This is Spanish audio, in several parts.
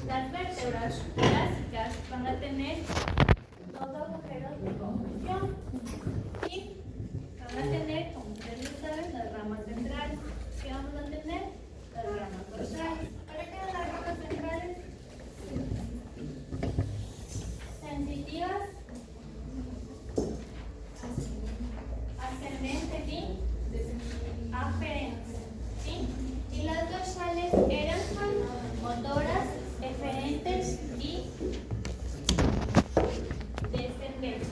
Las vértebras torácicas van a tener dos agujeros de conjunción y van a tener, como ustedes saben, las ramas centrales. ¿Qué vamos a tener? Las ramas dorsales. ¿Para qué son las ramas centrales? Sensitivas, ascendentes y aferentes, ¿sí? Y las dorsales eran motoras, eferentes y descendentes.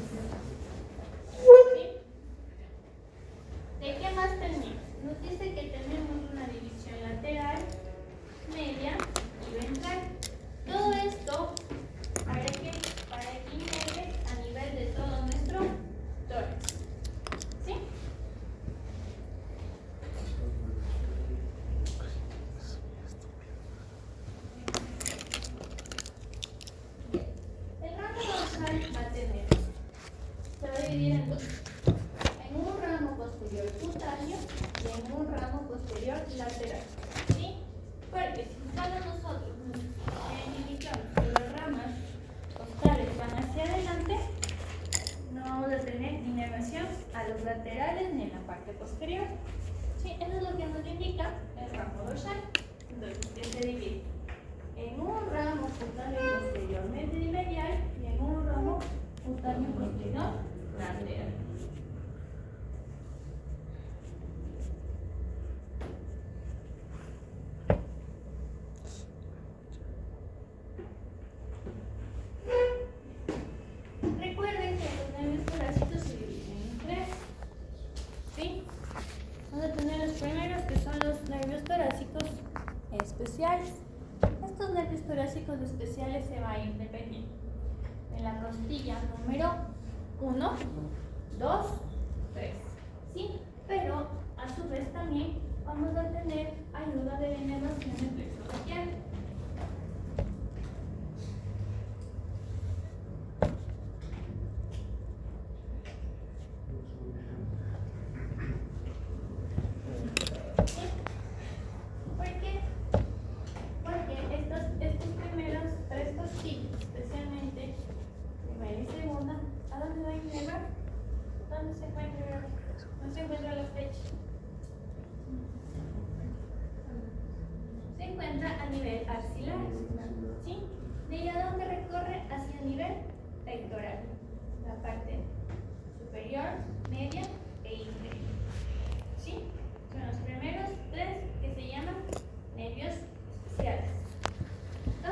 ¿Sí? ¿De qué más tenemos? Nos dice que tenemos una división lateral, media y ventral. Todo esto para que integre a nivel de todo nuestro tórax. ¿Sí? El ramo dorsal va a tener, se va a dividir en dos. En un ramo posterior cutáneo y en un ramo posterior lateral. ¿Sí? Porque si solo nosotros indicamos que las ramas costales van hacia adelante, no vamos a tener inervación a los laterales ni en la parte posterior. ¿Sí? Eso es lo que nos indica el ramo dorsal. Entonces, que se divide en un ramo cutáneo posterior medial y en un ramo cutáneo posterior lateral. Recuerden que los nervios torácicos se dividen en tres. ¿Sí? Vamos a tener los primeros que son los nervios torácicos especiales. Estos nervios torácicos especiales se van a ir dependiendo de la costilla número 1, 2, 3. ¿Sí? Pero a su vez también vamos a tener ayuda de la inervación del plexo braquial. ¿Por qué? Porque estos primeros tres costillas, especialmente primera y segunda, ¿a dónde va a inervar? ¿Dónde se encuentra? No se encuentra la flecha. Se encuentra a nivel axilar. ¿Sí? ¿De ahí a dónde recorre? Hacia el nivel pectoral. La parte superior, media e inferior. ¿Sí? Son los primeros tres que se llaman nervios especiales. ¿Listo?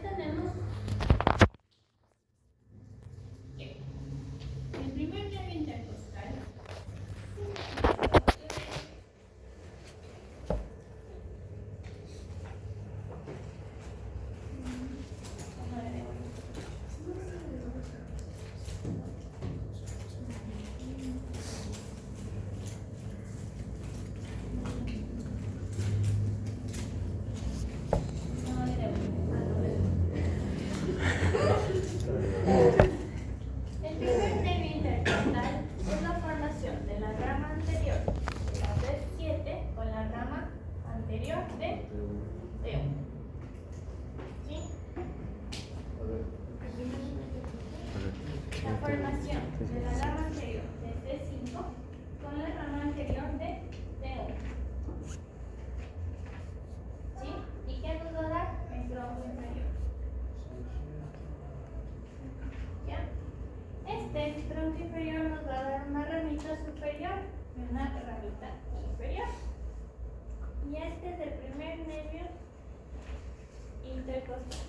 Ya tenemos el primer nervio intercostal. El primer nervio intercostal es la formación de la rama anterior de la C7 con la rama anterior de T1. ¿Sí? La formación de la rama anterior de C5 con la rama anterior de T1. ¿Sí? ¿Y qué nos va a dar? El tronco inferior. ¿Ya? Este tronco inferior nos va a dar una ramita superior y una ramita inferior. Y este es el primer nervio intercostal.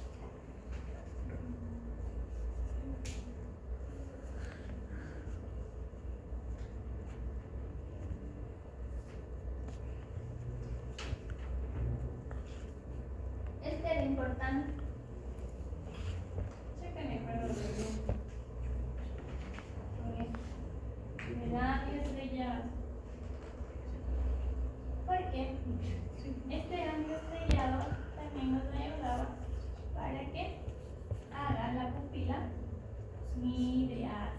Este era importante. Chéquenme con los nervios. Me da estrellado. Porque este ganglio estrellado también nos ayudaba para que haga la pupila midriasis.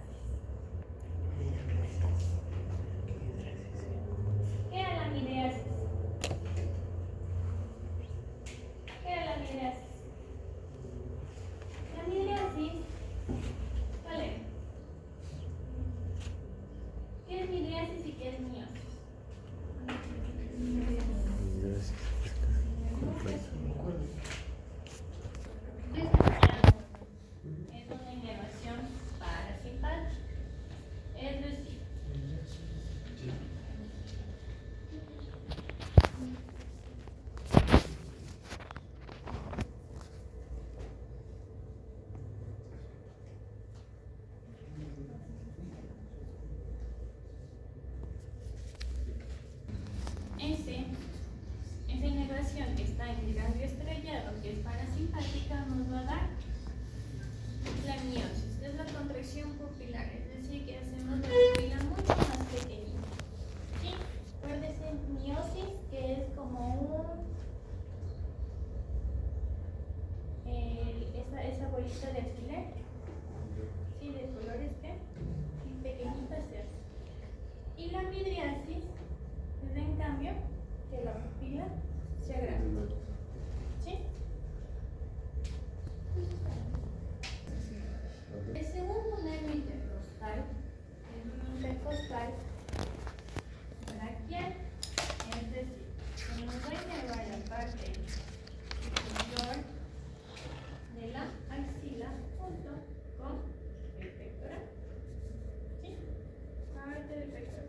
es midriasis y qué es miosis? Es una inervación parasimpática, es decir, esa inervación que está en el ganglio estrellado, que es parasimpática, nos va a dar la miosis, es la contracción pupilar, es decir, que hacemos la pupila mucho más pequeñita. ¿Sí? Acuérdense, miosis, que es como esa bolita de alfiler, ¿sí? De colores que y pequeñita se hace. Y la midriasis es, en cambio, que la pupila se agranda. ¿Sí? El segundo nervio intercostal es un intercostal braquial, es decir, que nos va a inervar la parte superior de la axila junto con el pectoral. ¿Sí? Parte del pectoral.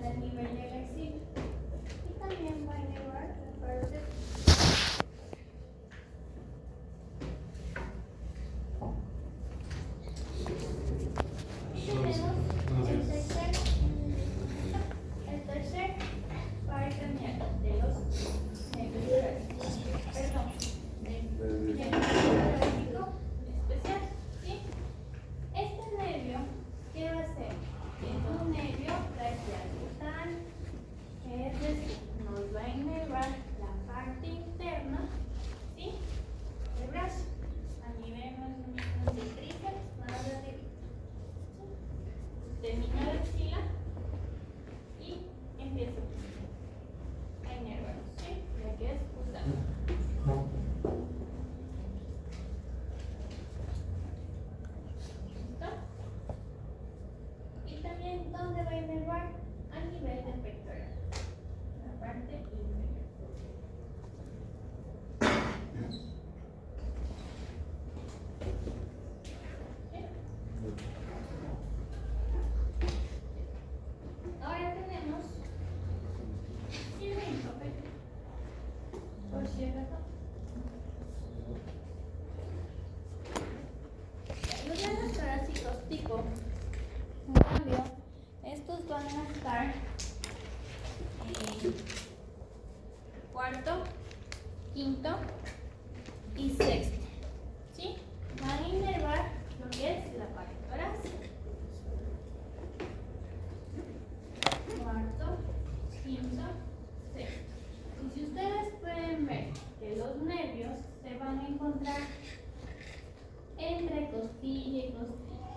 Al nivel de la axila. Y también va a inervar la parte el tercer par craneal de los nervios perdón, del nervio especial, ¿sí? Este nervio, ¿qué va a ser? Es un nervio braquial cutáneo, es decir, nos va a inervar la parte interna, ¿sí? Del brazo, a nivel más o menos del tríceps, más arriba. Termina la axila y empieza a inervarnos, ¿sí? Ya que es cutáneo. ¿Listo? Y también, ¿dónde va a inervar? A nivel del pectoral, la parte inferior. Ahora tenemos por cierto, los nervios torácicos tipo, en cambio, estos van a estar en cuarto, quinto y sexto, ¿sí? Van a inervar lo que es la parte torácica. Cuarto, quinto, sexto. Y si ustedes pueden ver que los nervios se van a encontrar entre costilla y costilla.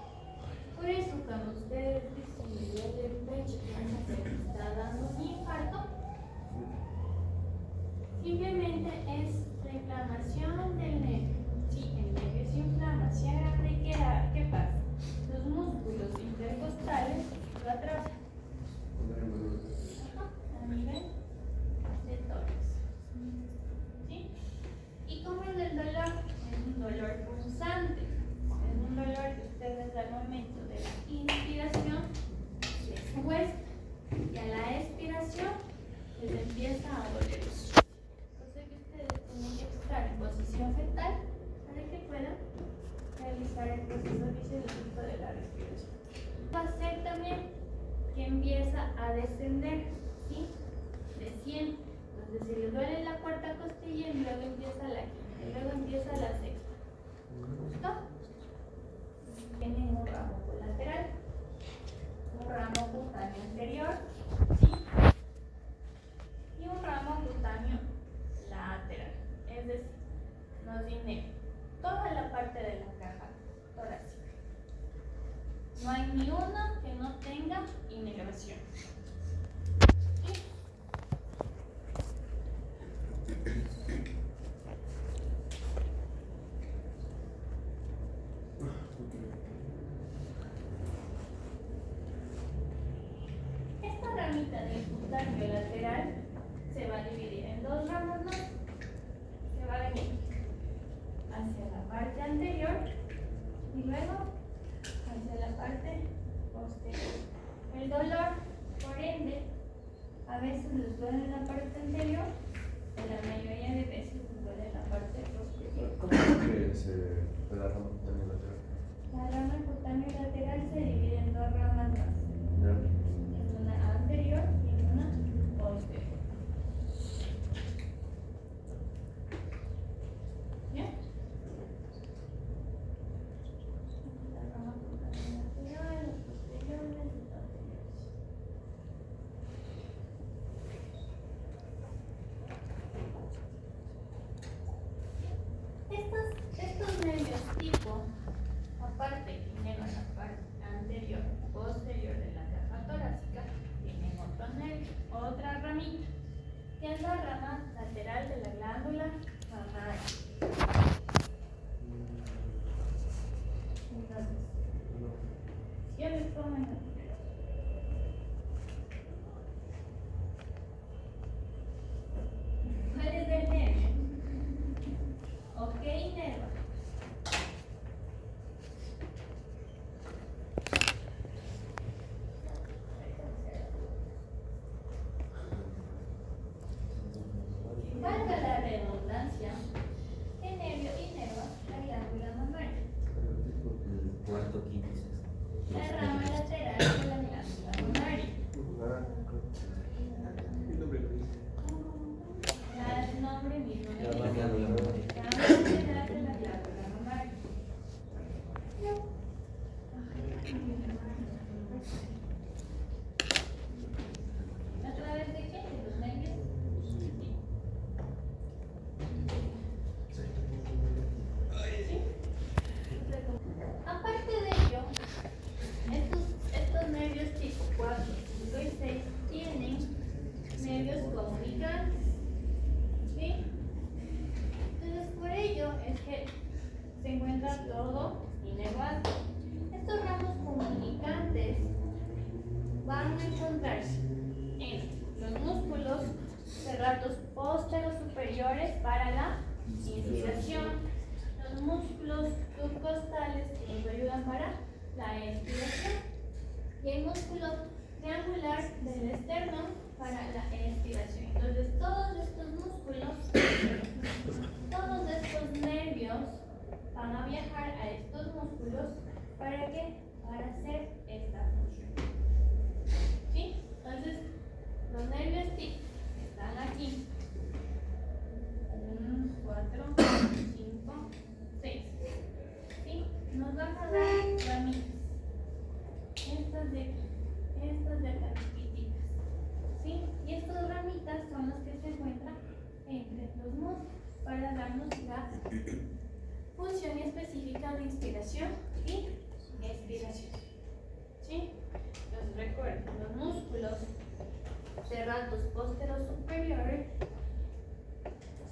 Por eso, cuando ustedes dicen del pecho que se está dando un infarto, simplemente es la inflamación del nervio. Si el nervio se inflama, se agranda, ¿qué pasa? Los músculos intercostales lo atrasan a nivel de tórax. ¿Sí? ¿Y cómo es el dolor? Es un dolor pulsante. Es un dolor que ustedes al momento de la inspiración les cuesta y a la expiración les empieza a doler. Entonces que ustedes tienen que estar en posición fetal para que puedan realizar el proceso fisiológico de la respiración. Va a ser también que empieza a descender, ¿sí? Desciende. Entonces si les duele la cuarta costilla y luego empieza la quinta y luego empieza la sexta. ¿Listo? Tienen un ramo colateral, un ramo cutáneo anterior, ¿sí? Y un ramo cutáneo lateral, es decir, nos inerva toda la parte de la caja torácica. No hay ni uno que no tenga inervación. ¿Sí? ramita del cutaneo lateral se va a dividir en dos ramas más. Se va a venir hacia la parte anterior y luego hacia la parte posterior. El dolor, por ende, a veces les duele en la parte anterior, en la mayoría de veces les duele en la parte posterior. ¿Cómo es que se la rama cutánea lateral? La rama cutánea lateral se divide en dos ramas más. Ya. En una anterior y en una posterior. ¿Ya? La rama cutánea lateral, los posteriores y los anteriores. Estos nervios tipo, aparte que tienen la parte anterior y posterior de la caja torácica, tienen otro nervio, otra ramita, que es la rama lateral de la glándula mamaria. Entonces, si yo les pongo en la ¿cuál es el nervio? Ok, nerva. Valga la redundancia, ¿qué nervio inerva la glándula mamaria? El cuarto, quinto, sexto. La rama lateral de la glándula mamaria. Ya el nombre mismo me La dice. glándula mamaria. Rama lateral de la glándula mamaria. ¿A través de qué? De los nervios. Aparte de ello, estos nervios tipo 4, 5 y 6 tienen nervios comunicantes. ¿Sí? Entonces, por ello es que se encuentra todo inervado. Estos ramos comunicantes van a encontrarse en los músculos serratos pósteros superiores para la inspiración, los músculos subcostales que nos ayudan para la expiración y el músculo triangular del esternón para la expiración. Entonces todos estos músculos, todos estos nervios van a viajar a estos músculos para que para hacer esta función. ¿Sí? Entonces los nervios TIC están aquí. 1, 4, 5, 6. ¿Sí? Nos van a dar ramitas. Estas de aquí, estas de acá, chiquititas. ¿Sí? Y estas ramitas son las que se encuentran entre los músculos para darnos la función específica de inspiración y expiración. ¿Sí? Entonces recuerden, los músculos serratos pósteros superiores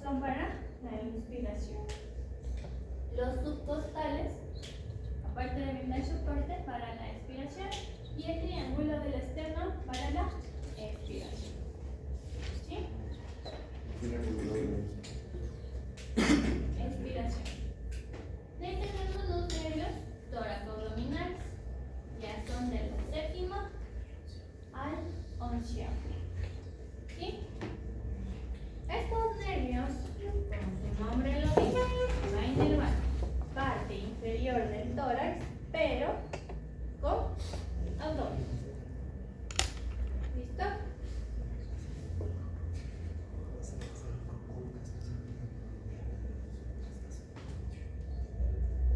son para la inspiración. Los subcostales, aparte de brindar soporte, para la expiración, y el triángulo del esternón para la expiración. ¿Sí? Expiración. De ahí tenemos los nervios tóraco-abdominales, ya son del séptimo al onceavo. ¿Sí? Estos nervios, como su nombre lo dice, van a inervar parte inferior del tórax, pero con abdomen. ¿Listo?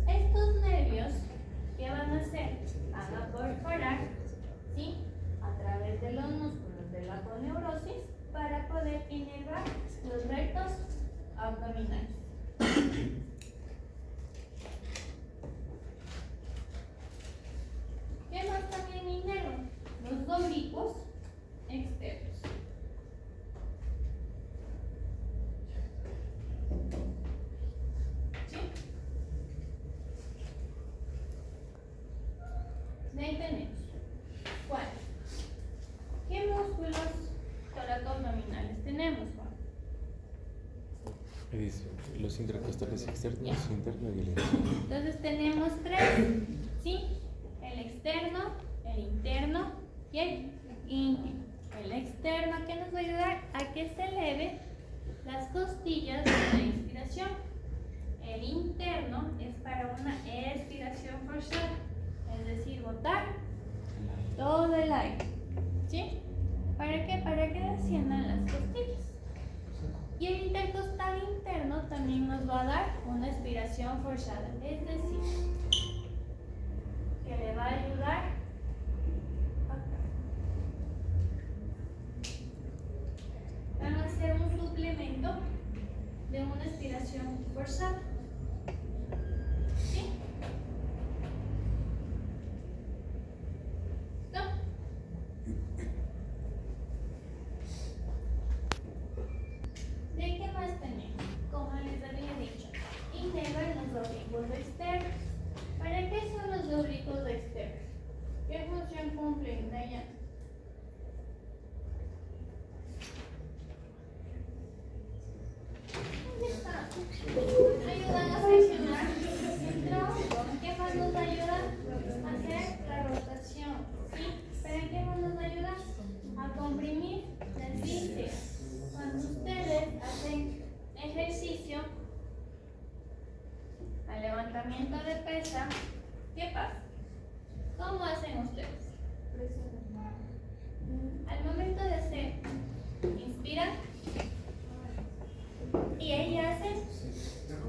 Estos nervios, ¿qué van a hacer? Van a perforar, ¿sí?, a través de los músculos de la aponeurosis para poder inervar los rectos abdominales. ¿Qué más también inervan? Los oblicuos externos. ¿Sí? De ahí tenemos. ¿Cuál? ¿Qué músculo Ahí dice, los intercostales externos, Ya. interno y el interno. Entonces tenemos tres, ¿sí? El externo, el interno y el íntimo. El externo que nos va a ayudar a que se eleve las costillas de la inspiración. El interno es para una expiración forzada, es decir, botar todo el aire. ¿Sí? ¿Para qué? Para que desciendan las costillas. Y el intercostal interno también nos va a dar una expiración forzada, es decir, que le va a ayudar acá. Van a ser un suplemento de una expiración forzada. ¿Sí? ¿Listo? ¿De qué más tenemos? Como les había dicho, inervan los oblicuos externos. ¿Para qué son los oblicuos externos? ¿Qué función cumplen, Dayan? ¿Dónde está? Ayudan a flexionar el tronco. ¿Qué más nos ayuda? A hacer la rotación. ¿Sí? ¿Para qué más nos ayuda? A comprimir las vísceras. Cuando ustedes hacen ejercicio, al levantamiento de pesa, ¿qué pasa? ¿Cómo hacen ustedes? Al momento de hacer, inspiran y ahí hacen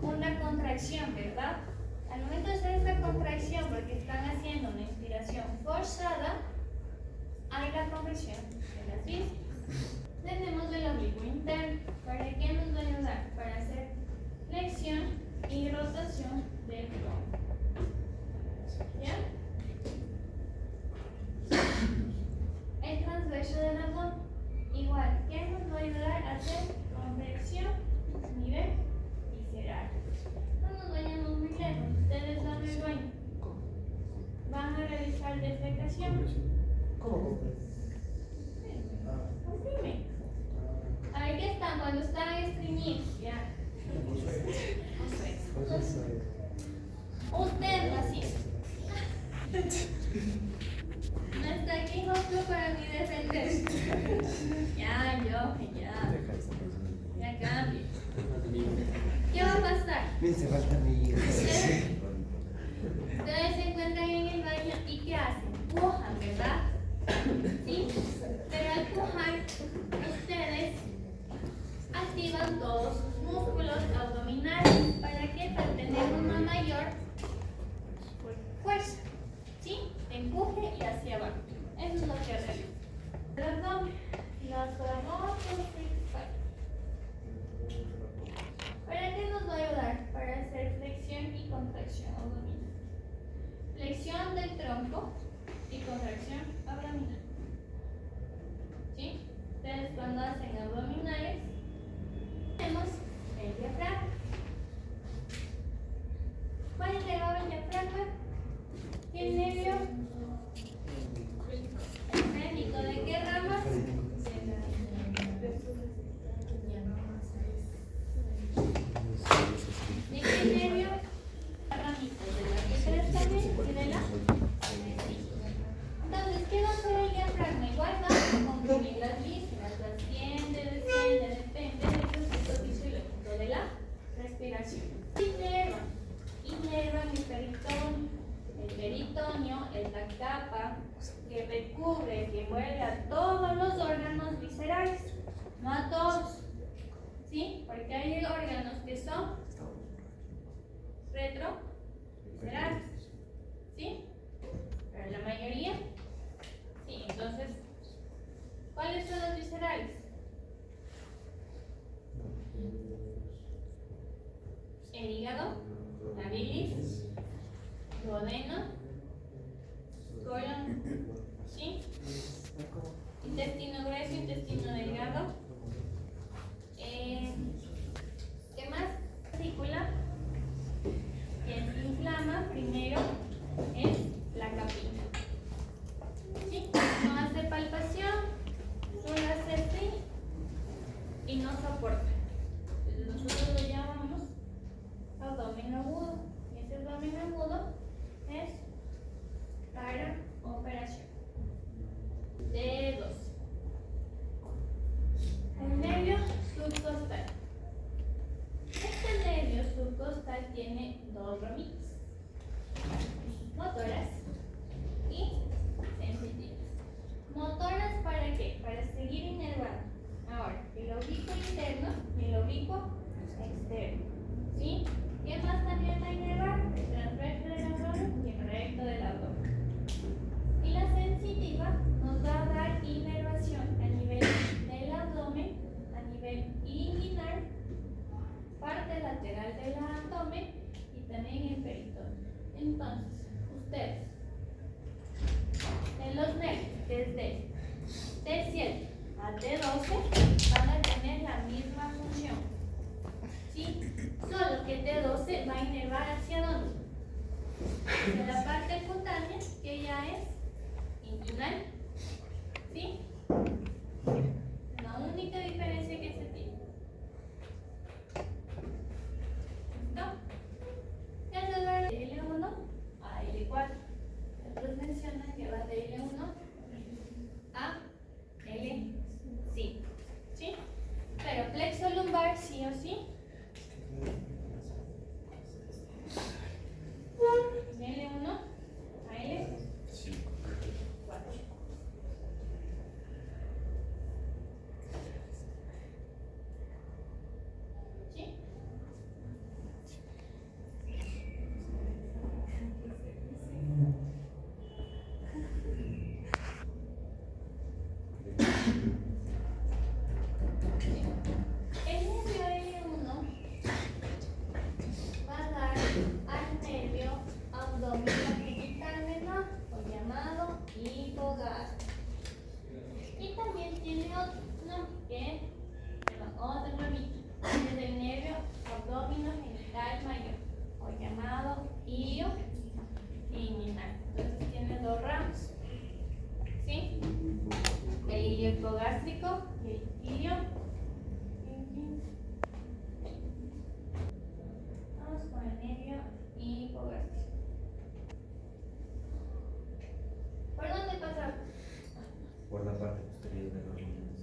una contracción, ¿verdad? Al momento de hacer esta contracción, porque están haciendo una inspiración forzada, hay la compresión de las vísceras. Tenemos el oblicuo interno. ¿Para qué nos va a ayudar? Para hacer flexión y rotación del tronco. ¿Ya? El transverso del abdomen. Igual, ¿qué nos va a ayudar a hacer convección a nivel visceral? No nos vayamos muy lejos. Ustedes van al baño. Van a realizar defecación. ¿Cómo Comprime. Ahí que están, cuando están exprimidos, ya. Usted así. No está aquí justo para mi defenderse. Ya, ya cambie. ¿Qué va a pasar? Me hace falta mi Ustedes se encuentran en el baño y ¿qué hacen? Pujan, ¿verdad? ¿Sí? Pero al pujar, ustedes activan todos sus músculos abdominales. ¿Para qué? Para tener una mayor fuerza. ¿Sí? Empuje y hacia abajo. Eso es lo que realiza. El abdomen, los famosos six-pack. ¿Para qué nos va a ayudar? Para hacer flexión y contracción abdominal. Flexión del tronco y contracción abdominal. ¿Sí? Ustedes cuando hacen abdominales, tenemos el diafragma. ¿Cuál es el diafragma? ¿Qué nervio? El frénico. ¿De qué rama? ¿De qué nervio? La ramita de la que cresta bien y de la. Entonces, ¿qué va a hacer el diafragma? Igual va a comprimir las vísceras, asciende, desciende, depende del proceso fisiológico de la respiración. Inervan el peritoneo es la capa que recubre, que envuelve a todos los órganos viscerales, no a todos, ¿sí? Porque hay órganos que son retroviscerales, ¿sí? Pero la mayoría, sí. Entonces, ¿cuáles son los viscerales? El hígado, la bilis, duodeno, colon, ¿sí? Intestino grueso, intestino delgado. ¿Qué más? Vesícula, que se inflama primero es la capita. ¿Sí? No hace palpación, solo hace así y no soporta. Entonces nosotros lo llamamos oblicuo externo. ¿Sí? ¿Qué más también va a inervar? El transverso del abdomen y el recto del abdomen. Y la sensitiva nos va a dar inervación a nivel del abdomen, a nivel inguinal, parte lateral del abdomen y también el peritoneo. Entonces, ustedes, en los nervios, desde T7 a T12, van a tener la misma función. ¿Sí? Solo que T12 va a inervar hacia dónde? Hacia la parte cutánea, que ya es inguinal. ¿Sí? La única diferencia que se tiene. ¿Listo? Ya se va de L1 a L4. Otros mencionan que va de L1 a L5. ¿Sí? Pero plexo lumbar sí o sí. De L1 a L4. ¿Sí? El nervio L1 va a dar al nervio abdominogenital menor, o llamado hipogástrico. Y también tiene otro nombre que otro ramito, es el nervio abdominogenital mayor, o llamado ilio inguinal. Entonces tiene dos ramas. ¿Sí? El ilio hipogástrico y el ilio inguinal. Vamos con el nervio hipogástrico. ¿Por dónde pasa? Por la parte posterior de los riñones.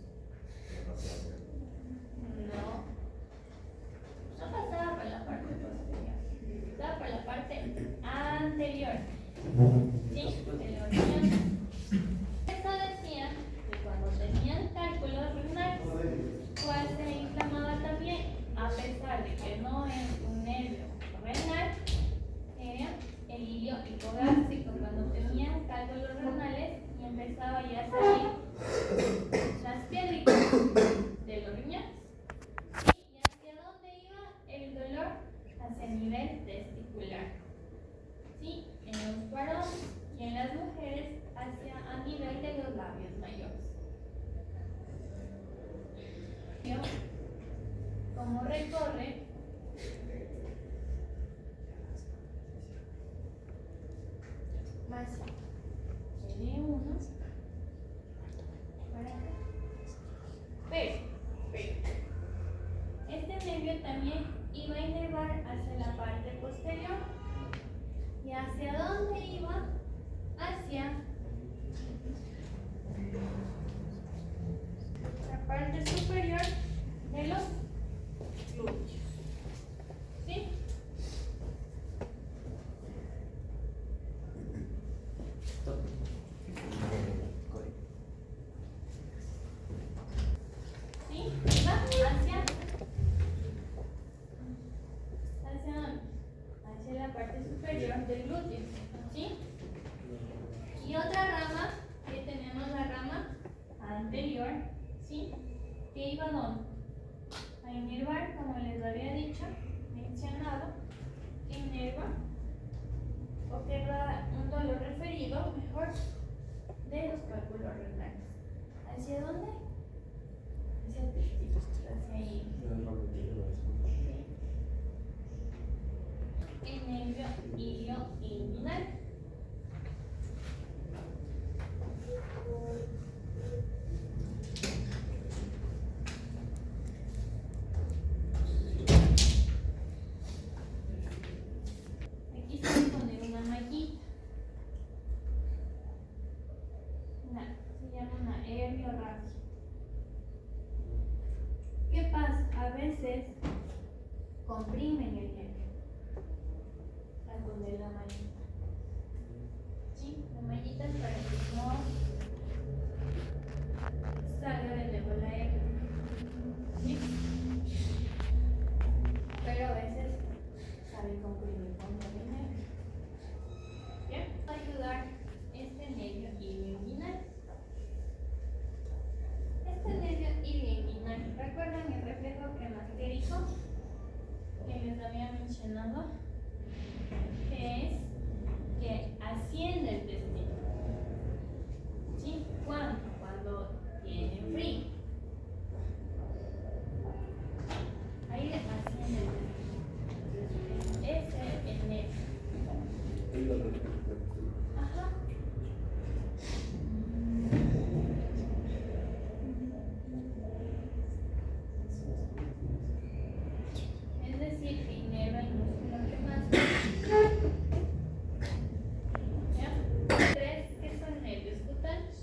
No pasaba por la parte posterior, pasaba por la parte anterior. ¿Sí? De los riñones. Esto decía que cuando tenían cálculos renales, pues se inflamaba también, a pesar de que no es un nervio renal, era el ilio hipogástrico. Cuando tenían cálculos renales y empezaba ya a salir las piedritas de los riñones. ¿Y hacia dónde iba el dolor? Hacia el nivel testicular. ¿Sí? En los varones y en las mujeres hacia a nivel de los labios mayores. Como recorre más L1 para acá. Pero este nervio también iba a inervar hacia la parte posterior. ¿Y hacia dónde iba? Hacia la parte superior de los glúteos. ¿Sí? ¿Sí? Va hacia dónde? Hacia la parte superior del glúteo. ¿Sí? Y otra rama, que tenemos la rama anterior, ¿sí? Que iba a dónde? A inervar, como les había dicho, mencionado, que inerva o que da un dolor referido, mejor, de los cálculos renales. ¿Hacia dónde? Hacia el testículo, hacia ahí. El nervio ilio inguinal. Aquí se va a poner una mallita. Se llama una herniorragia. ¿Qué pasa? A veces comprimen el nervio al poner la mallita. ¿Sí? La mallita es para que no salga de nuevo la hernia. ¿Sí? ¿Recuerdan el reflejo climatérico que les había mencionado? Que es que asciende el intestino. ¿Sí? ¿Cuándo? Cuando tiene frío. Ahí asciende el intestino. Ese es el nervio. Ajá. Es decir, que inerva el músculo que más. ¿Ya? 3 que son nervios cutáneos.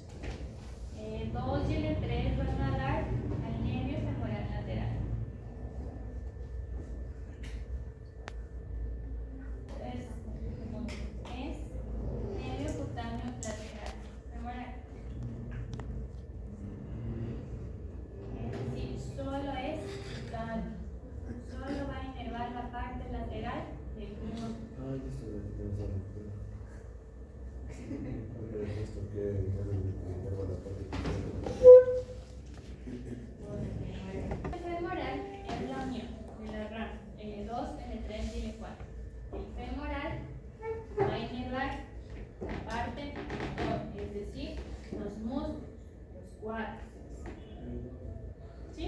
2 y el 3 van a dar al nervio femoral lateral. 3 es nervio cutáneo lateral femoral. Es decir, solo es cutáneo. Solo va a inervar la parte lateral del músculo. Ay, esto es lo que pensaba. Esto que inerva la parte El femoral es la unión de las ramas L2, L3 y L4. El femoral va a inervar la parte motor, es decir, los músculos, los cuádriceps. ¿Sí?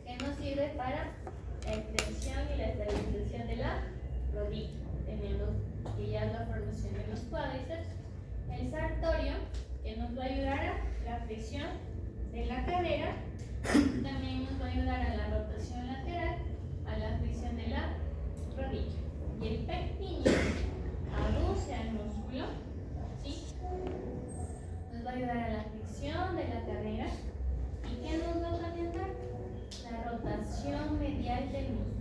Que nos sirve para la extensión y la estabilización de la rodilla. Tenemos que ya la formación de los cuádriceps, el sartorio, que nos va a ayudar a la flexión de la cadera, también nos va a ayudar a la rotación lateral, a la flexión de la rodilla. Y el pectíneo aduce al músculo, ¿sí? Nos va a ayudar a la flexión de la cadera. ¿Y qué nos va a ayudar? La rotación medial del músculo.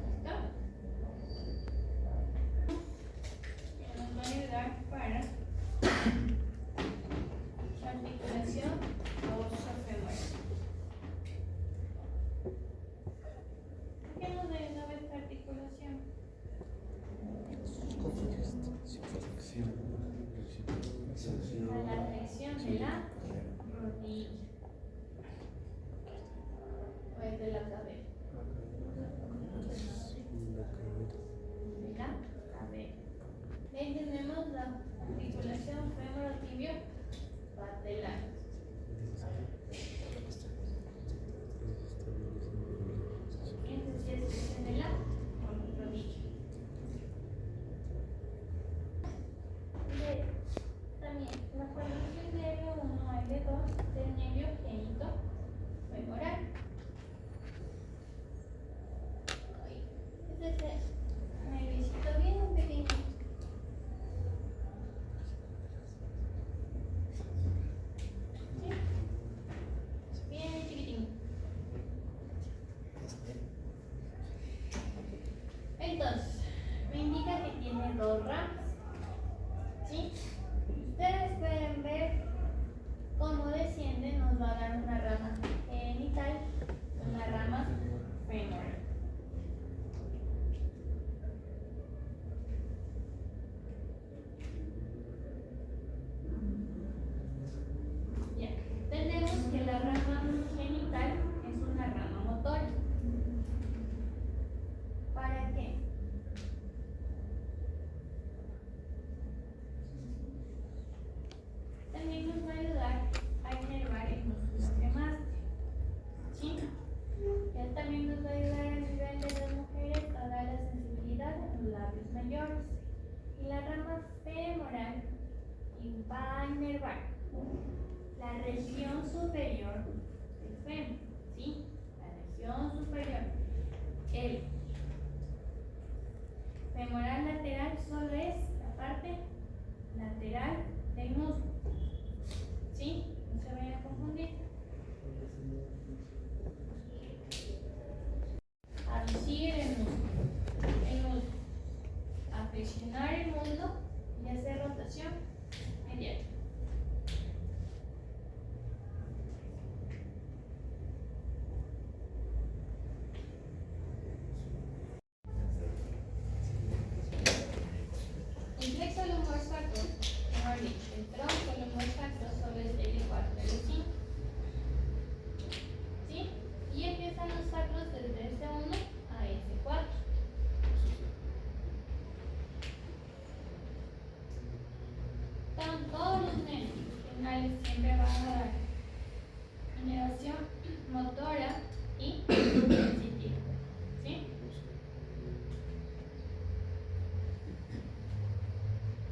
¿Listo? Que nos va a ayudar para su articulación dorsofemoral. ¿Qué nos ayuda esta articulación? A la flexión de la rodilla. Pues de la cadera. De la cadera. Ahí tenemos la articulación femorotibio patelar. Esta sí es flexión de la rodilla. También la formación de L1 a L2 del nervio génito femoral. Este es el nerviocito bien pequeñito. ¿Sí? Bien chiquitín. Entonces, me indica que tiene 2 ramas. ¿Sí? Ustedes pueden ver cómo desciende, nos va a dar una rama genital, una rama femoral. Ya, tenemos que la rama genital es una rama motora. ¿Para qué? También nos va a ayudar a inervar el músculo cremaste. ¿Sí? Ya también nos va a ayudar a nivel de las mujeres a dar la sensibilidad a los labios mayores. Y la rama femoral va a inervar la región superior del fémur. ¿Sí? La región superior. El femoral lateral solo es la parte lateral del músculo. ¿Sí? No se vayan a confundir. Aducir el músculo, a flexionar el muslo y hacer rotación medial. todos los nervios finales siempre van a dar inervación motora y sensitiva. ¿Sí?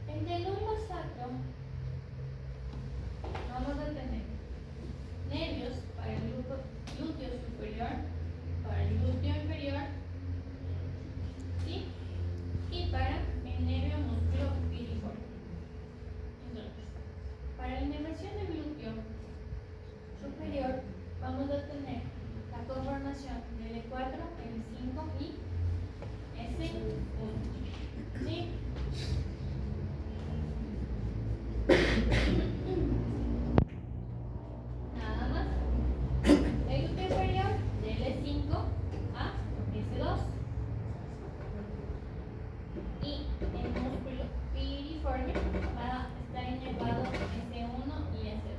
En el lumbo sacro vamos a tener nervios para el glúteo superior, para el glúteo inferior, ¿sí? Y para el nervio músculo piriforme. Entonces, para la inervación del glúteo superior vamos a tener la conformación del E4, L5 y S1. ¿Sí? Nada más. El glúteo inferior de L5 a S2. Y el músculo piriforme va a estar inervado S1 y S2.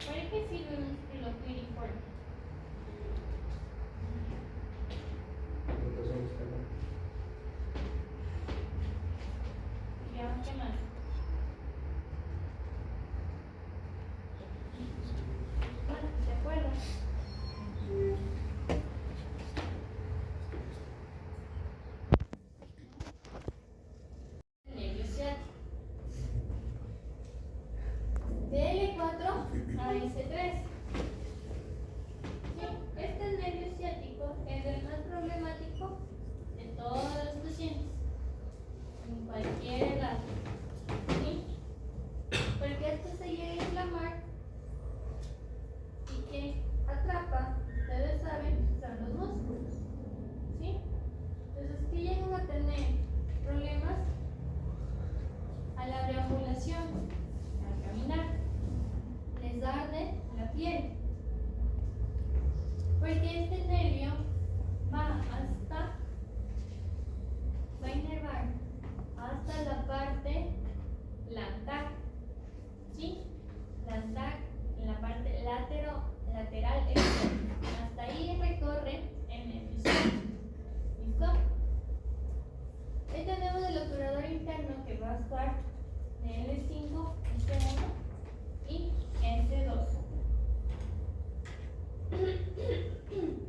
¿Para qué sirve el músculo piriforme? Veamos qué más. Bueno, ¿se acuerdan? Nervio ciático. De L4 a S3. Sí, este nervio ciático es el más problemático de todos los pacientes, en cualquier edad. ¿Sí? Porque esto se llega a inflamar y que atrapa, ustedes saben, son los músculos. ¿Sí? Entonces, que llegan a tener problemas a la deambulación, al caminar, les arde la piel, porque este nervio va a inervar hasta la parte plantar, ¿sí? Plantar en la parte lateral externa. Hasta ahí recorre el nervio ciático. ¿Listo? Ahí tenemos el obturador interno que va a estar de L5, S1 y S2.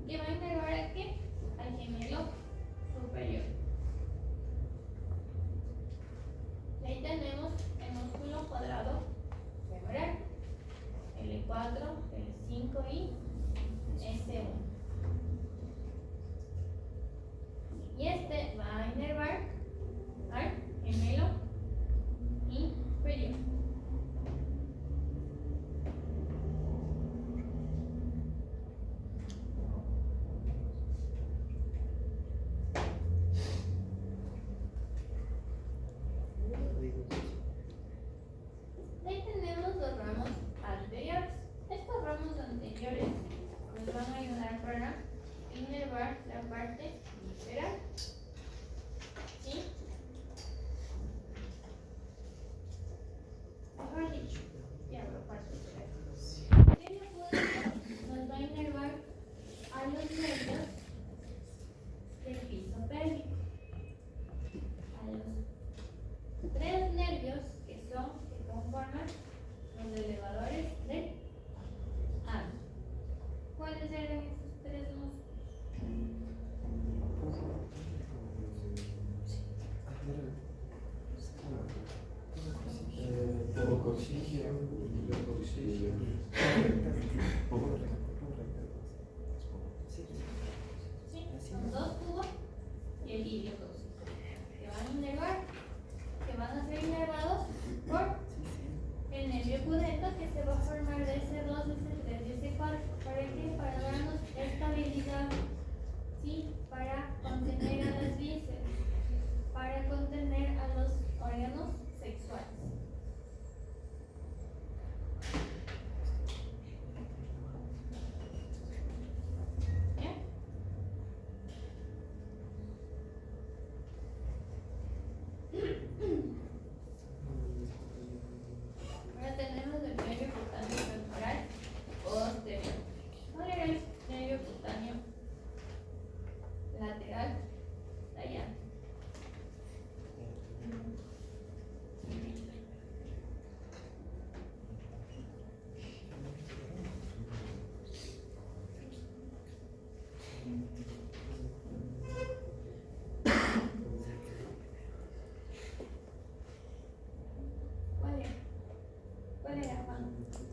Que va a inervar a qué? Al gemelo superior. Y ahí tenemos el músculo cuadrado femoral, L4, L5 y S1. Y este va a inervar al gemelo inferior. Ahí tenemos los ramos anteriores. Estos ramos anteriores nos van a ayudar para inervar la parte visceral. ¿Sí? Mejor dicho, ya la parte visceral. El nervio público nos va a inervar a los nervios del piso pélvico. A los tres nervios que conforman los elevadores del ano. ¿Cuáles eran esos tres músculos? Sí, son dos cubos y el ilio tóxico, que van a inervar, que van a ser inervados por el nervio pudendo, que se va a formar de S2, S3 y S4. ¿Para qué? Para darnos estabilidad, ¿sí? Para contener a las vísceras, para contener a los órganos sexuales. ¿Bien?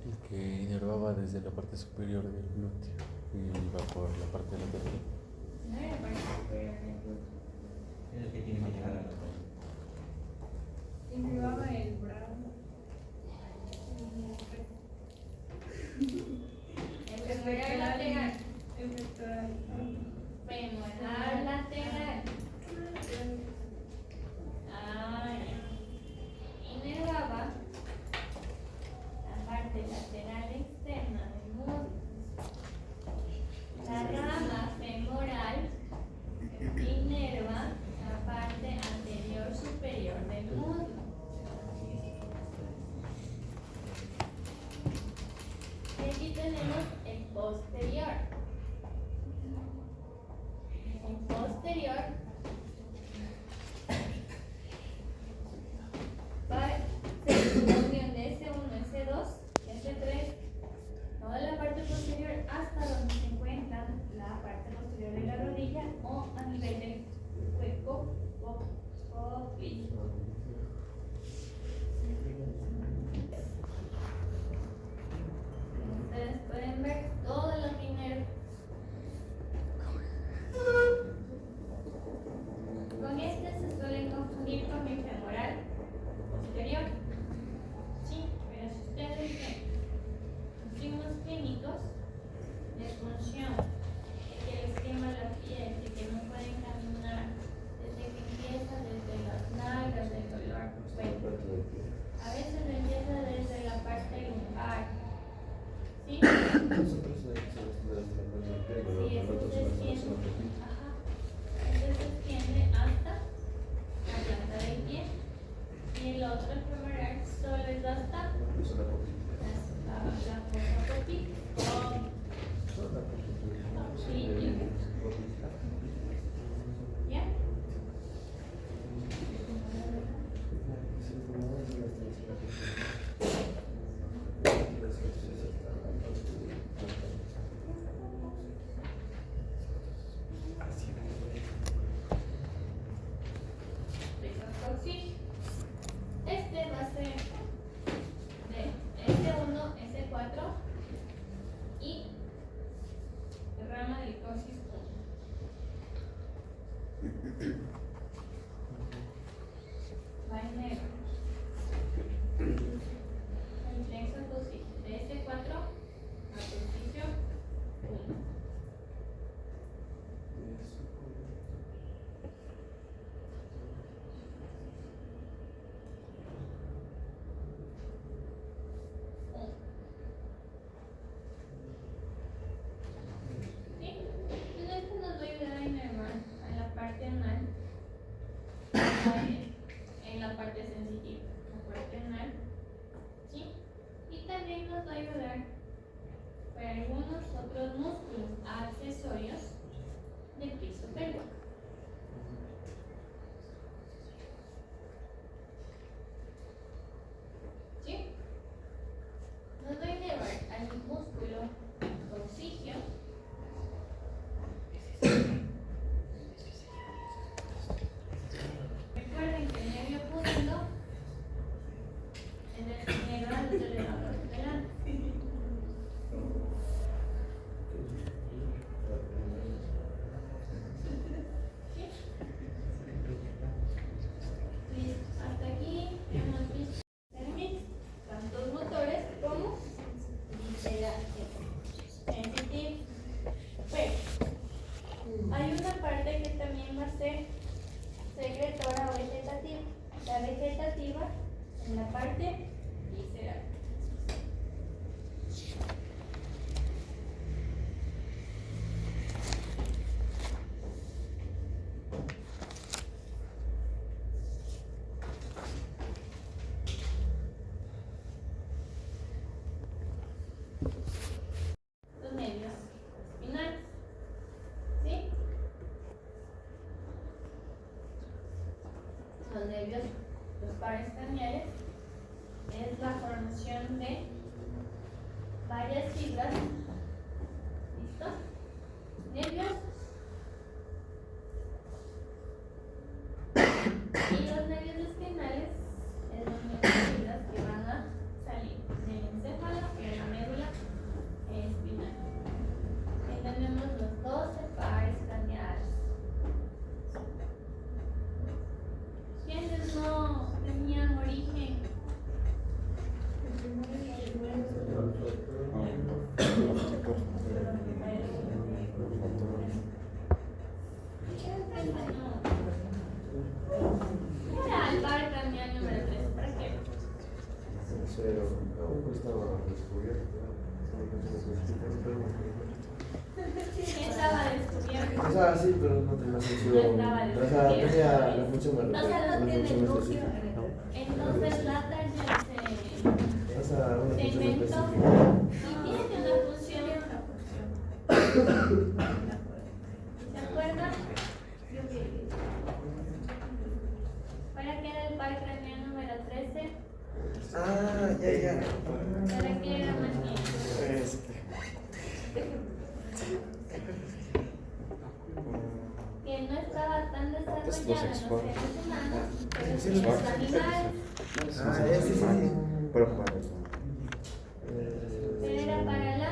El que inervaba desde la parte superior del glúteo y iba por la parte lateral. No era parte superior del glúteo. Es el que tiene que llegar a la cara. Inervaba el brazo. El femoral lateral. El pectoral. Femoral lateral. Ah, ya. Inervaba la parte lateral externa del muslo. La rama femoral inerva la parte anterior superior del muslo. Y aquí tenemos el posterior. El posterior va a ser la unión de S1, S2, S3, toda la parte posterior hasta donde se encuentra la parte posterior de la rodilla o a nivel del cuerpo físico. Ustedes pueden ver todo lo que inerva. Con este se suelen confundir con el femoral posterior. Sí, pero si ustedes ven los signos clínicos de función, de que les quema la piel, de que no pueden caminar, desde que empieza desde las nalgas del dolor, bueno, a veces empieza desde la parte lumbar. ¿Sí? Nosotros Sí, eso se extiende. Ajá. Eso se extiende hasta la planta del pie. Y el otro, el femoral, solo es hasta la fosa popi o sitio. ¿Ya? Plexocoxis. Este va a ser de S1, S4 y rama del coxis 1. Va en negro. El plexocoxis de S4 a posición 1. ¿Sí? Entonces esto nos va a ayudar a inervar a la parte anal, en la parte sensitiva, la parte anal, ¿sí? Y también nos va a ayudar para algunos otros músculos accesorios del piso pélvico. ¿Sí? Nos va a inervar al músculo coxigio. Recuerden que el nervio pudendo es el que inerva desde el elevador delante. ¿Sí? Listo. Hasta aquí hemos visto el mix, tantos motores como sensitive. Pero hay una parte que también va a ser secretora o vegetativa. La vegetativa en la parte visceral. Los nervios espinales. ¿Sí? Los nervios, los pares craneales, es la formación de varias fibras. ¿Listo? Nervios. Y los nervios espinales es las fibras que van a salir del encéfalo Pero aún no estaba descubierto. Estaba descubierto. O sea, sí, pero no tenía función. O sea, tenía la función O sea, no tiene específica. Entonces la talla O sea, una se función inventó específica. y tiene una función. ¿Se acuerdan? ¿Para qué era el par craneal número 13? Ah, ya. ¿Para qué era magnético? Que no estaba tan desarrollada en los seres humanos, pero sí en los animales. Ah, sí. Pero para Pero era para la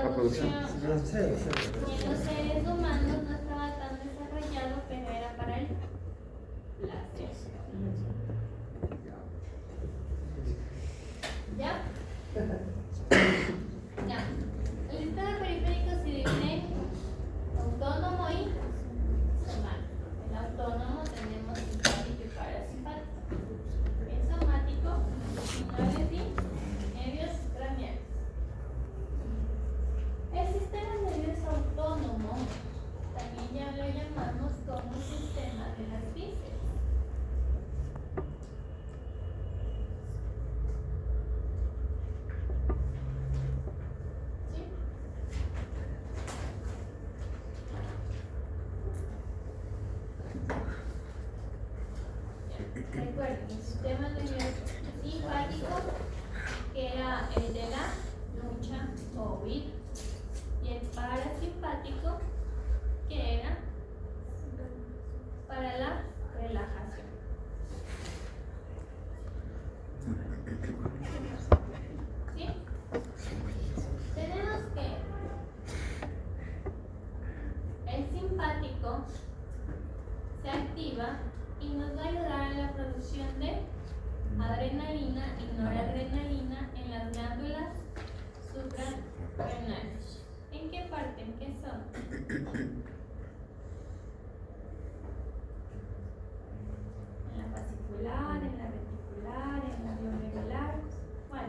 reproducción. Sí. Y en los seres humanos no estaba tan desarrollado, pero era para el placer. ¿Ya? Ya. El sistema periférico se divide en autónomo y somático. El autónomo tenemos simpático y parasimpático. El somático, sinales y nervios craneales. El sistema nervioso autónomo también ya lo llamamos como sistema de las vísceras. ¿Sí? Recuerden, el sistema nervioso simpático, que era el de la lucha o huida, y el parasimpático, que era para la relajación. ¿Sí? Tenemos que el simpático se activa y nos va a ayudar en la producción de adrenalina y noradrenalina en las glándulas suprarrenales. ¿En qué parte? ¿En qué zona? En la fascicular, en la reticular, en la glomerular. ¿Cuál?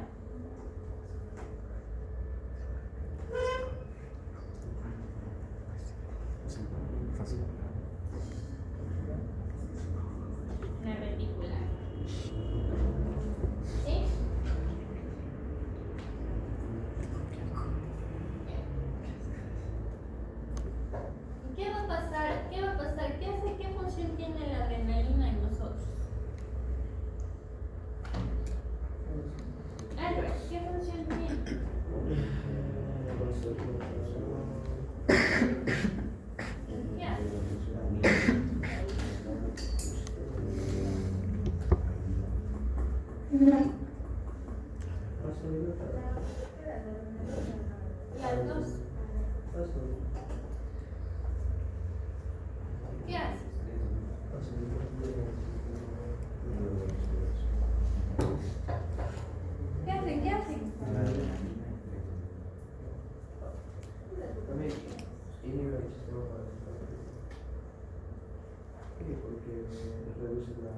La reticular. ¿Sí? ¿Qué va a pasar? ¿Qué va a pasar? ¿Qué hace? ¿Qué función tiene la adrenalina en nosotros? Albert, ¿qué función tiene? ¿Qué hace? Las dos. ¿Qué hace? ¿Qué hacen? ¿Qué hacen? También inhibe el sistema parasimpático. Porque reduce la...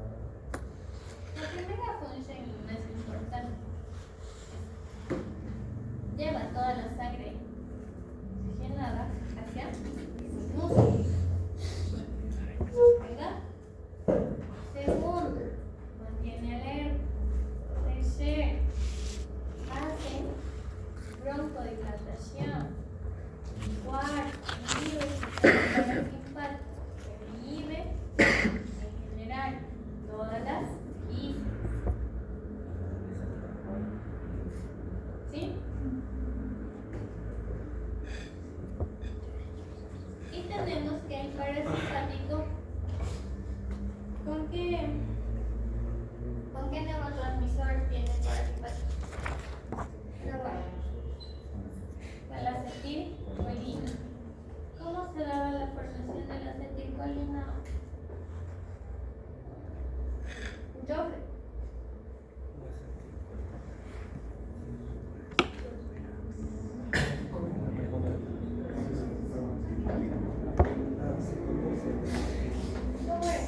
La primera función y más importante lleva toda la sangre oxigenada hacia los músculos, ¿verdad? Segundo, mantiene alerta. Tercero, hace broncodilatación. Cuarto, inhibe el sistema parasimpático, que inhibe en general todas las vísceras. ¿Sí? Y tenemos que el parasimpático, ¿con qué neurotransmisor tiene el parasimpático? La acetilcolina. ¿Cómo se daba la formación de la acetilcolina? Joffre. ¿Cómo es?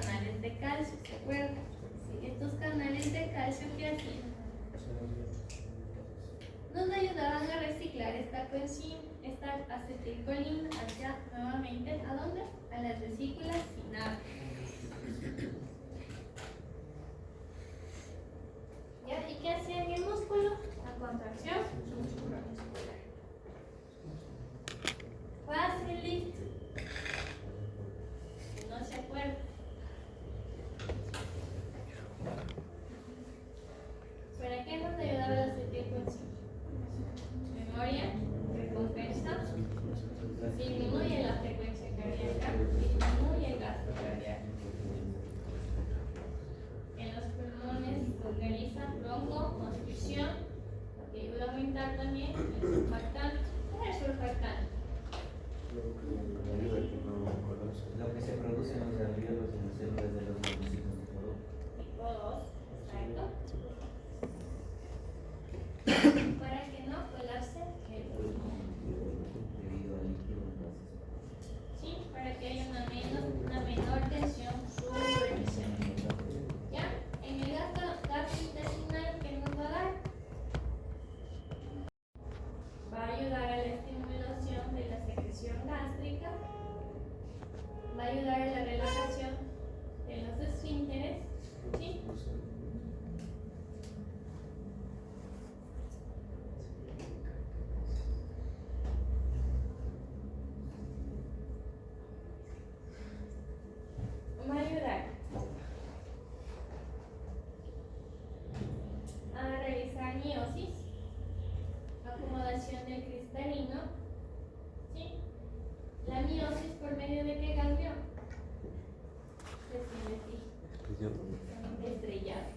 canales de calcio, ¿se acuerdan? Sí, estos canales de calcio que hacían nos ayudaban a reciclar esta coenzima, esta acetilcolina hacia nuevamente ¿a dónde? A las vesículas sinápticas. ¿Ya? ¿Y qué hacía en el músculo? La contracción muscular. Facilito. No se acuerda. ¿Para qué nos ayudaba la acetilcolina? Memoria, recompensa, disminuye la frecuencia cardíaca, disminuye el gasto cardíaco. En los pulmones se organiza broncoconstricción, lo que ayuda a aumentar también el surfactante. ¿Qué es el surfactante? Lo que se produce en los alveolos en las células de los leucocitos tipo 2. Tipo 2, exacto. Para que no colapse el pulmón. Debido al líquido entonces. ¿Sí? Para que haya una menor tensión superficial. ¿Ya? En el gasto intestinal, ¿qué nos va a dar? Va a ayudar a la estimulación de la secreción gástrica, va a ayudar a la relajación de los esfínteres, ¿sí? Va a ayudar a realizar meiosis, acomodación del cristalino, ¿sí? La meiosis por medio de qué ganglión? Estrellado.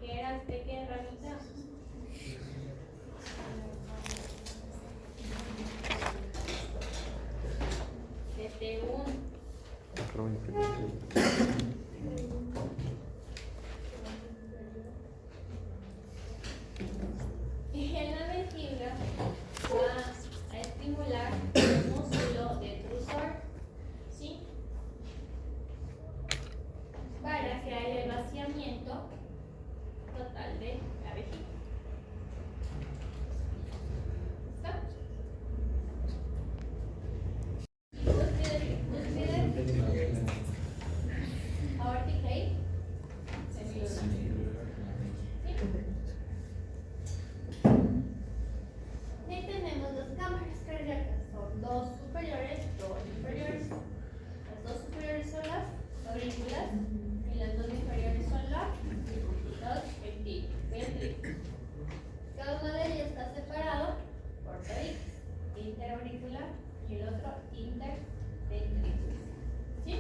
¿Qué eras de qué ramita? De T1. Y en la vejiga va a estimular el músculo detrusor, ¿sí? Para que haya el vaciamiento total de la vejiga. ¿Listo? Aortic aid. Y tenemos dos cámaras cardíacas, son dos superiores, dos inferiores. Las dos superiores son las aurículas y las dos inferiores son los ventrículos. Cada uno de ellos está separado por tabiques, interauricular y el otro interventricular. ¿Sí?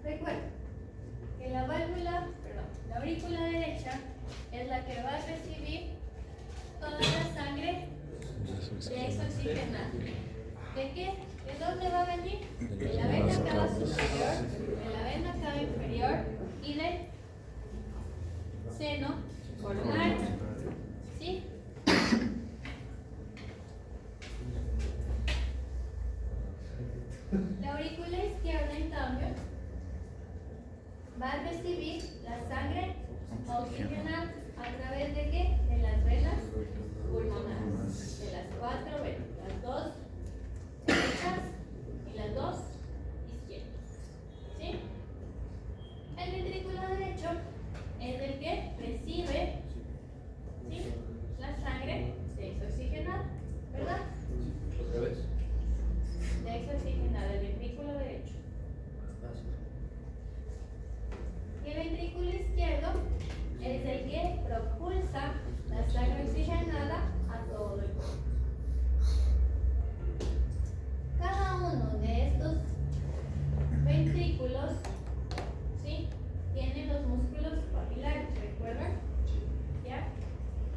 Recuerda que la aurícula derecha es la que va a recibir toda la sangre desoxigenada. ¿De qué? ¿De dónde va a venir? De la vena cava superior, de la vena cava inferior y del seno coronario. ¿Sí? La aurícula izquierda, en cambio, va a recibir la sangre oxigenada a través de qué? De las venas pulmonares, de las cuatro venas, las dos derechas y las dos izquierdas. ¿Sí? El ventrículo derecho es el que recibe, ¿sí?, la sangre desoxigenada, ¿verdad? ¿Otra vez? Desoxigenada, el ventrículo derecho. Y el ventrículo izquierdo es el que propulsa la sangre oxigenada a todo el cuerpo. Cada uno de estos ventrículos, ¿sí?, tiene los músculos papilares, ¿recuerdan? ¿Ya?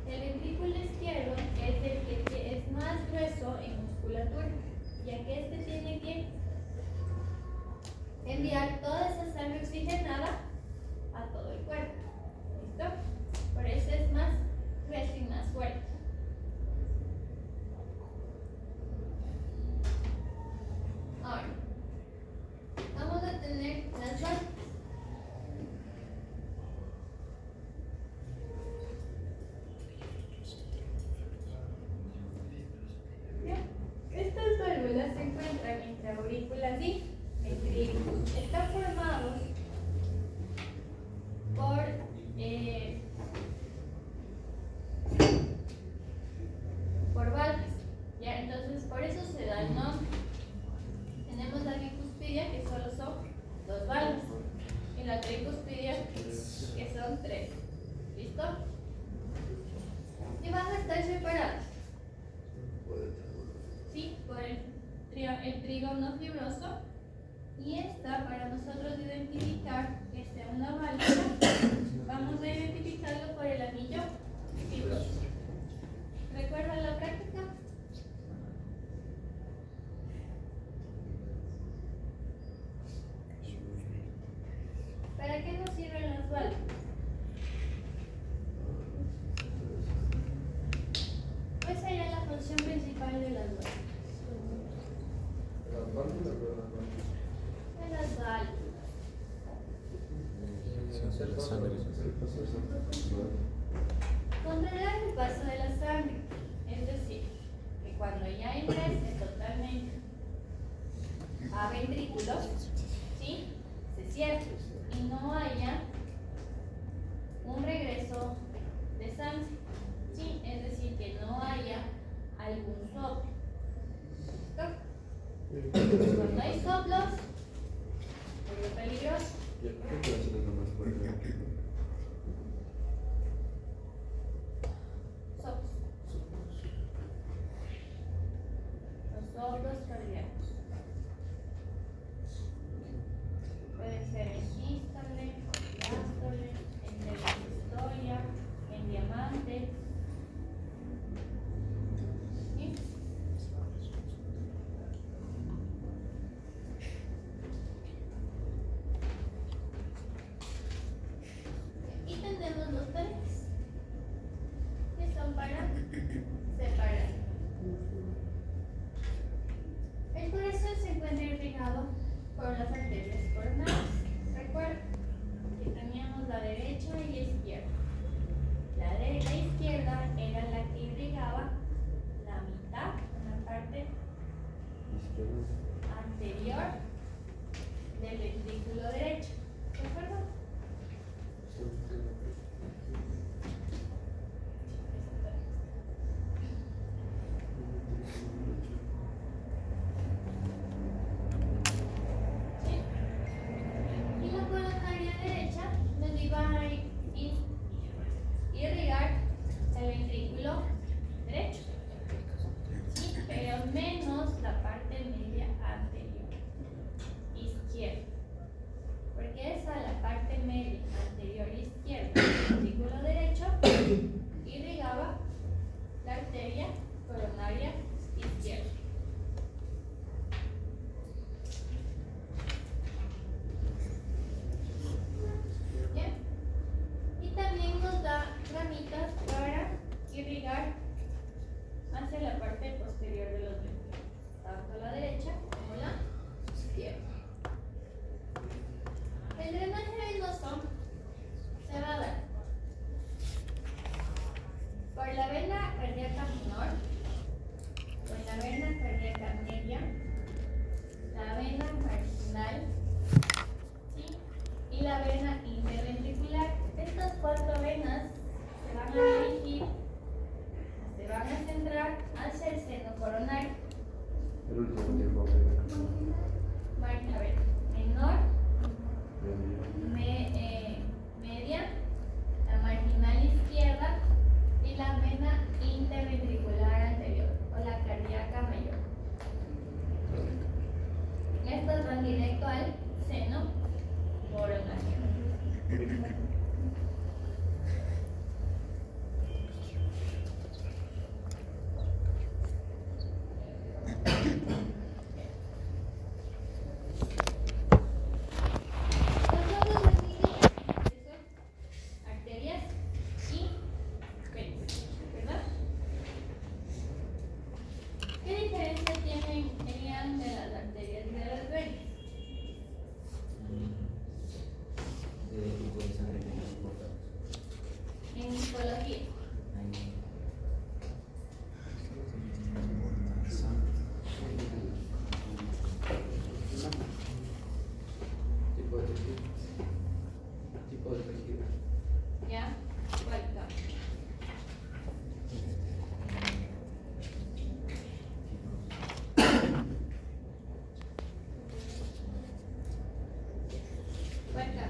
El ventrículo izquierdo es el que es más grueso en musculatura, ya que este tiene que enviar toda esa sangre oxigenada a todo el cuerpo. ¿Listo? ¿Listo? Y van a estar separados. ¿Sí? Por el trígono fibroso. Y esta, para nosotros identificar que sea una válvula, vamos a identificarlo por el anillo fibroso. ¿Recuerdan la práctica? ¿Para qué nos sirven las válvulas? ¿Cuál sería la función principal de las válvulas? De las válvulas. La sangre. Controlar el paso de la sangre, es decir, que cuando ya ingrese totalmente a ventrículos, ¿sí? Se cierre y no haya un regreso de sangre, ¿sí? Es decir, que no haya algún soplo. ¿Listo? Cuando hay soplos, es peligroso. Los soplos cardíacos. Puede ser en sístole, diástole, en telesistolia, en diamante. ¿Sí? Y tenemos los tareas, que son para separar. El corazón se encuentra irrigado por las arterias coronarias. Recuerda que teníamos la derecha y la izquierda. La izquierda era la que irrigaba la mitad, una parte anterior del ventrículo derecho. ¿De acuerdo? Y la coronaria derecha nos iba a irrigar el ventrículo derecho, ¿sí? Pero menos la parte media anterior izquierda, porque esa, la parte media anterior izquierda del ventrículo derecho, irrigaba la arteria coronaria izquierda. Bien. Y también nos da ramitas para irrigar hacia la parte posterior de los ventrículos, tanto la derecha como la izquierda. El drenaje venoso se va a dar por la vena cardíaca menor, por la vena cardíaca media, la vena marginal, ¿sí? Y la vena interventricular. Estas 4 venas se van a dirigir, se van a centrar hacia el seno coronario. El último tiempo. Marca, a ver, menor, media, la marginal izquierda y la vena interventricular anterior o la cardíaca mayor. Estas van directo al seno coronario. Arterias y venas, ¿verdad? ¿Qué diferencia tenían de las arterias y de las venas? De tipo de sangre que transportamos. En histología. Tipo de tejido. ¿Ya? ¿Cuál cambia? ¿Cuál cambia?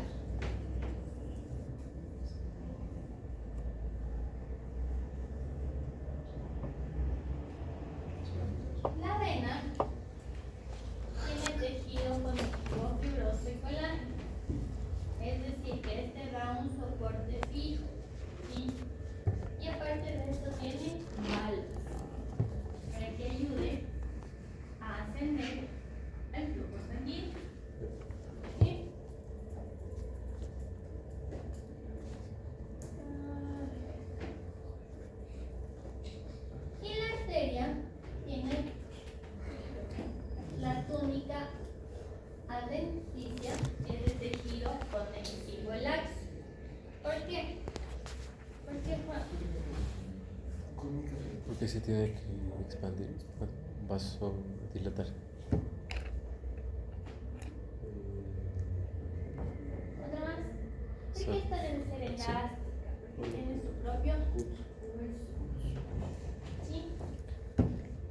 porque se tiene que expandir, vasodilatar. ¿Otra más? Sí. Porque esta debe ser elástica, porque tiene su propio pulso. ¿Sí?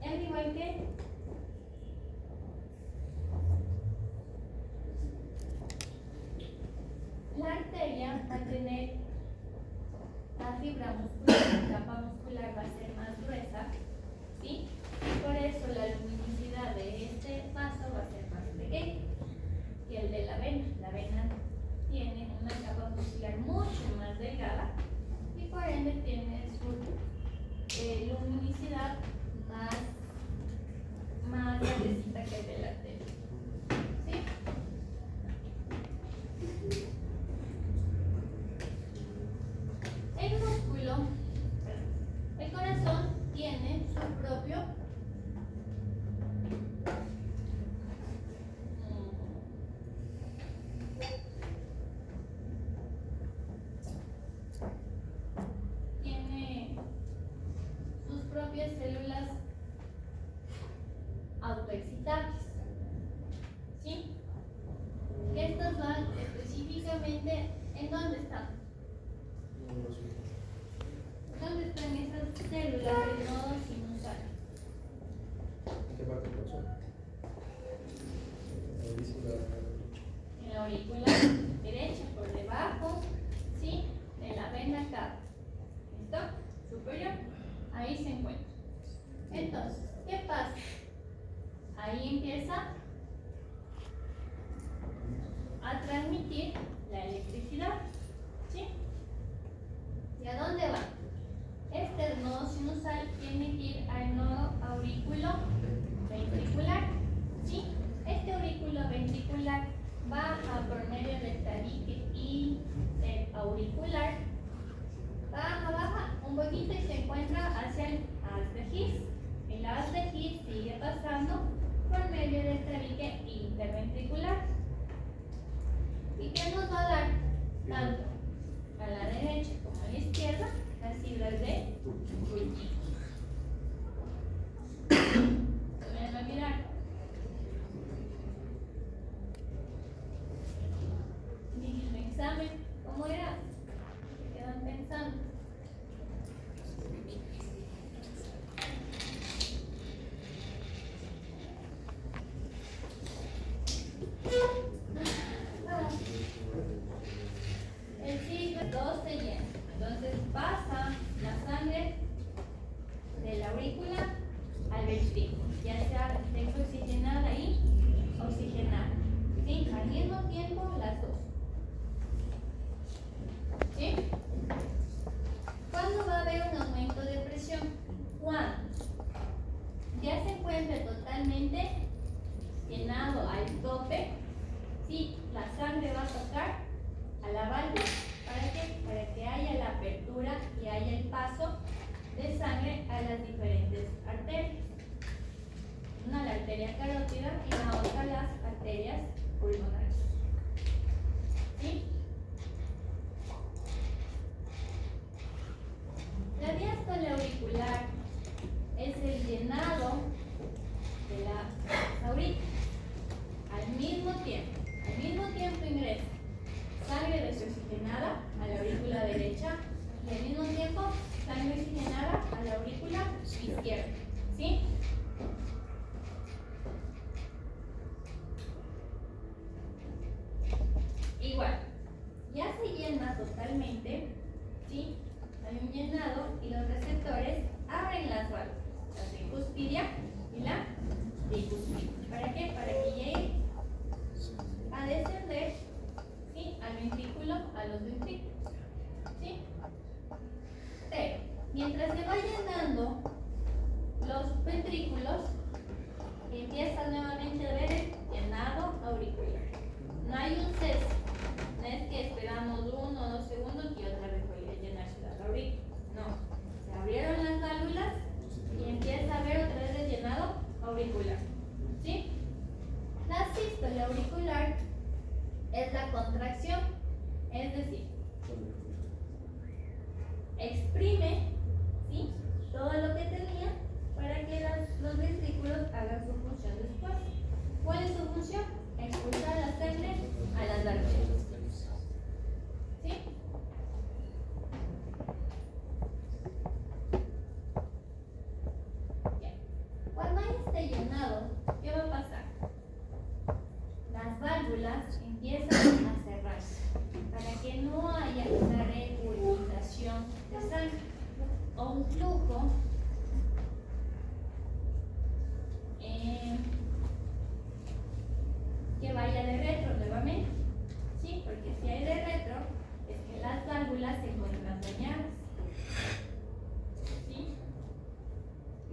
Al igual que la arteria va a tener la fibra muscular, la capa muscular va a ser más gruesa, ¿sí? Por eso la luminosidad de este vaso va a ser más pequeña que el de la vena. La vena tiene una capa muscular mucho más delgada y por ende tiene su luminosidad más grandecita que el de la arteria. ¿Sí? El músculo, el corazón tiene su propio tiene sus propias células autoexcitables, ¿sí? Que estas van específicamente ¿en dónde están? ¿Dónde están esas células del nodo sinusal? ¿En qué parte pasó? En la auricular derecha por debajo, ¿sí? De la vena cava. ¿Listo? Superior. Ahí se encuentra. Entonces, ¿qué pasa? Ahí empieza a transmitir la electricidad, ¿sí? ¿Y a dónde va? Este nodo sinusal tiene que ir al nodo aurículo ventricular, ¿sí? Este aurículo ventricular baja por medio del tabique y del auricular, baja un poquito y se encuentra hacia el haz de His. El haz de His sigue pasando por medio del tabique interventricular. ¿Y qué nos va a dar? Tanto a la derecha como a la izquierda las fibras de Purkinje. No vayan a olvidar. Dije el examen, ¿cómo era? ¿Qué quedan pensando? El ciclo 2 se llena, entonces pasa la sangre de la aurícula al ventrículo, ya sea desoxigenada y oxigenada, ¿sí? Al mismo tiempo las dos, ¿sí? ¿Cuándo va a haber un aumento de presión? Cuando ya se encuentre totalmente llenado al tope, ¿sí? La sangre va a tocar a la válvula. ¿Para qué? Para que haya la apertura y haya el paso de sangre a las diferentes arterias. Una la arteria carótida y la otra las arterias pulmonares. ¿Sí? La diástole auricular es el llenado de la aurícula. Al mismo tiempo ingresa sangre desoxigenada a la aurícula derecha y al mismo tiempo sangre oxigenada a la aurícula izquierda. ¿Sí? Igual, ya se llena totalmente, ¿sí? Hay un llenado y los receptores abren las válvulas, la tricuspidia y la bicuspidia. ¿Para qué? Para que llegue a descender, ¿sí? Al ventrículo, a los ventrículos, ¿sí? Pero mientras se va llenando los ventrículos, empieza nuevamente a ver el llenado auricular. No hay un cese, no es que esperamos 1 o 2 segundos y otra vez voy a llenarse la aurícula. No, se abrieron las válvulas y empieza a ver otra vez el llenado auricular, ¿sí? La sístole auricular es la contracción, es decir, exprime, ¿sí? Todo lo que tenía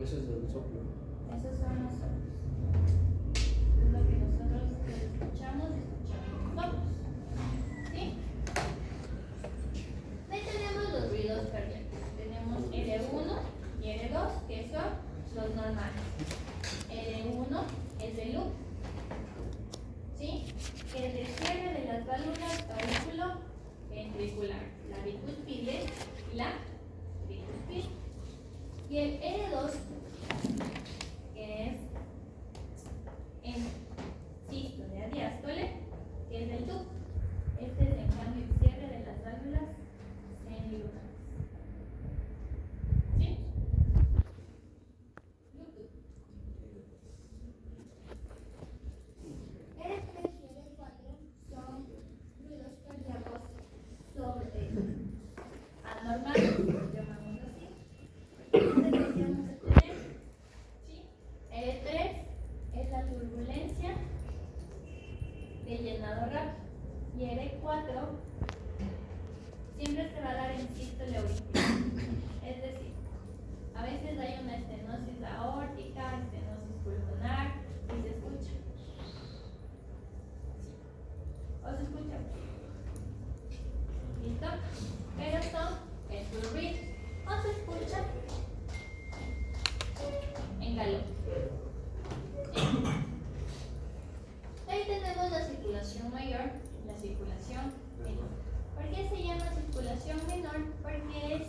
Eso es el soplo. Esos son los soplos. Es lo que nosotros escuchamos soplos. ¿Sí? Ahí tenemos los ruidos cardíacos. Tenemos R1 y R2, que son los normales. R1 es el loop, ¿sí? Que es el cierre de las válvulas auriculo-ventricular, la bicuspide y la tricuspide. Y el R2, que es en sístole a diástole, que es el tub. Este es en cambio el cierre de las válvulas semilunares. ¿Sí? Bluetooth. R3 y R4 son ruidos cardíacos anormales, llamamos así. Decíamos de tener, ¿sí? R3 es la turbulencia de llenado rápido y R4 siempre se va a dar en sístole auricular. Es decir, a veces hay una estenosis aórtica, estenosis pulmonar y se escucha. ¿O se escucha? ¿Listo? Pero son estos ruidos. ¿O se escucha? En galop. Ahí tenemos la circulación mayor y la circulación menor. ¿Por qué se llama circulación menor? Porque es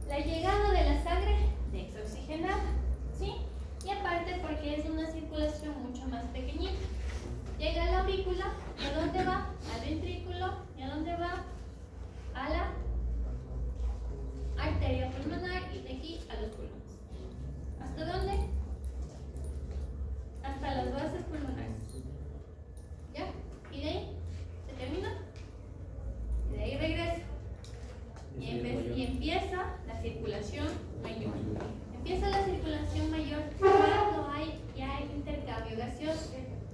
la llegada de la sangre desoxigenada, ¿sí? Y aparte porque es una circulación mucho más pequeñita. Llega a la aurícula, ¿y a dónde va? Al ventrículo, ¿y a dónde va? A la arteria pulmonar y de aquí a los pulmones. ¿Hasta dónde? Hasta las bases pulmonares. ¿Ya? ¿Y de ahí? ¿Se termina? Y de ahí regresa. Y empieza la circulación mayor. Empieza la circulación mayor cuando hay ya intercambio gaseoso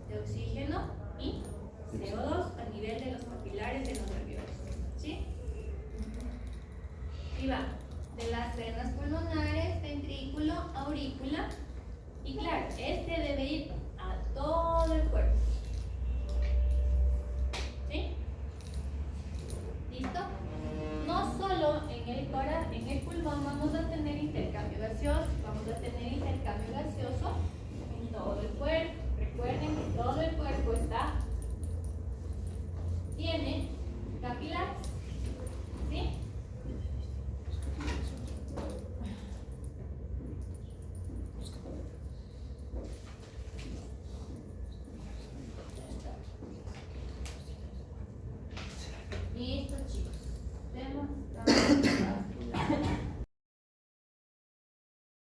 de oxígeno y CO2 a nivel de los capilares de los alveolos. ¿Sí? Y va de las venas pulmonares, ventrículo, aurícula. Y claro, este debe ir a todo el cuerpo. ¿Sí? ¿Listo? No solo en el pulmón vamos a